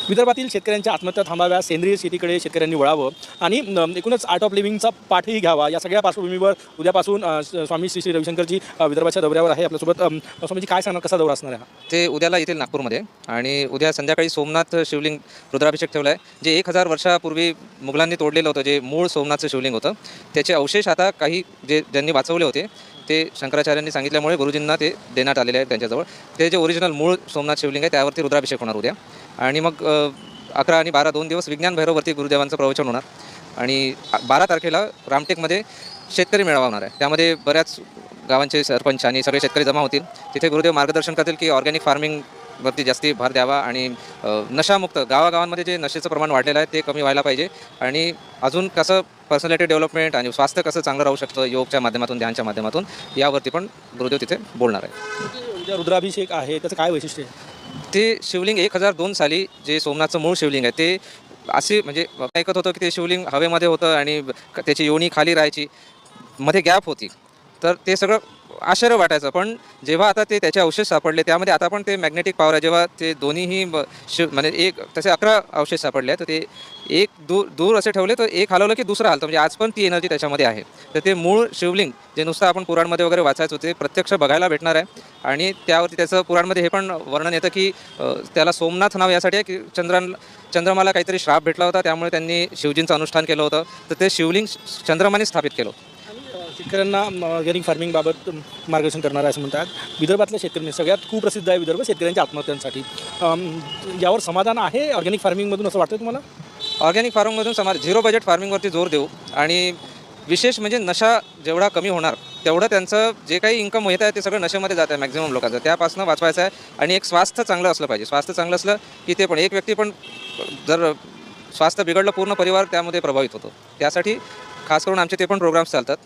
विदर्भातील शेतकऱ्यांच्या आत्महत्या थांबाव्या, सेंद्रिय शेतीकडे शेतकऱ्यांनी वळावं आणि एकूणच आर्ट ऑफ लिव्हिंगचा पाठही घ्यावा, या सगळ्या पार्श्वभूमीवर उद्यापासून स्वामी श्री श्री रविशंकरजी विदर्भाच्या दौऱ्यावर आहे आपल्यासोबत. स्वामीजी काय सांगणार, कसा दौरा असणार आहे हा? ते उद्याला येतील नागपूरमध्ये आणि उद्या संध्याकाळी सोमनाथ शिवलिंग रुद्राभिषेक ठेवला आहे. जे 1000 वर्षापूर्वी मुघलांनी तोडलेलं होतं, जे मूळ सोमनाथचं शिवलिंग होतं, त्याचे अवशेष आता काही ज्यांनी वाचवले होते ते शंकराचार्यांनी सांगितल्यामुळे गुरुजींना ते देण्यात आलेले आहेत त्यांच्याजवळ. ते जे ओरिजिनल मूळ सोमनाथ शिवलिंग आहे त्यावरती रुद्राभिषेक होणार उद्या. आणि मग 11 आणि 12 2 दिवस विज्ञान भैरववरती गुरुदेवांचं प्रवचन होणार. आणि 12 तारखेला रामटेकमध्ये शेतकरी मेळावा होणार आहे. त्यामध्ये बऱ्याच गावांचे सरपंच आणि सगळे शेतकरी जमा होतील. तिथे गुरुदेव मार्गदर्शन करतील की ऑर्गॅनिक फार्मिंगवरती जास्ती भर द्यावा आणि नशामुक्त गावागावांमध्ये जे नशेचं प्रमाण वाढलेलं आहे ते कमी व्हायला पाहिजे. आणि अजून कसं पर्सनॅलिटी डेव्हलपमेंट आणि स्वास्थ्य कसं चांगलं राहू शकतं योगच्या माध्यमातून, ध्यानच्या माध्यमातून, यावरती पण गुरुदेव तिथे बोलणार आहे. उद्या रुद्राभिषेक आहे, त्याचं काय वैशिष्ट्य आहे? ते शिवलिंग 1002 साली जे सोमनाथचं मूळ शिवलिंग आहे ते असे म्हणजे ऐकत होतं की ते शिवलिंग हवेमध्ये होतं आणि त्याची योनी खाली राहायची, मध्ये गॅप होती. तर ते सगळं आश्चर्य वाटायचं. पण जेव्हा आता ते त्याचे अवशेष सापडले, त्यामध्ये आता पण ते मॅग्नेटिक पॉवर आहे, जेव्हा ते दोन्हीही म्हणजे एक तसे 11 अवशेष सापडले, तर ते एक दूर असे ठेवले तर एक हलवलं की दुसरं हलतं, म्हणजे आज पण ती एनर्जी त्याच्यामध्ये आहे. तर ते मूळ शिवलिंग जे नुसतं आपण पुराणमध्ये वगैरे वाचायचं ते प्रत्यक्ष बघायला भेटणार आहे. आणि त्यावरती त्याचं पुराणमध्ये हे पण वर्णन येतं की त्याला सोमनाथ नाव यासाठी आहे की चंद्रमाला काहीतरी श्राप भेटला होता, त्यामुळे त्यांनी शिवजींचं अनुष्ठान केलं होतं. तर ते शिवलिंग चंद्रमाने स्थापित केलं. शेतकऱ्यांना ऑर्गॅनिक फार्मिंगबाबत मार्गदर्शन करणार आहे असं म्हणतात. विदर्भातल्या शेतकरी सगळ्यात खूप प्रसिद्ध आहे विदर्भ शेतकऱ्यांच्या आत्महत्यांसाठी. यावर समाधान आहे ऑर्गॅनिक फार्मिंगमधून असं वाटतं तुम्हाला? ऑर्गॅनिक फार्मिंगमधून झिरो बजेट फार्मिंगवरती जोर देऊ आणि विशेष म्हणजे नशा जेवढा कमी होणार तेवढं त्यांचं जे काही इन्कम येत आहे ते सगळं नशेमध्ये जात आहे मॅक्झिमम लोकांचं. त्यापासून वाचवायचं आहे. आणि एक स्वास्थ्य चांगलं असलं पाहिजे. स्वास्थ्य चांगलं असलं की ते पण एक व्यक्ती पण जर स्वास्थ्य बिघडलं पूर्ण परिवार त्यामध्ये प्रभावित होतो. त्यासाठी खास करून आमचे ते पण प्रोग्राम्स चालतात.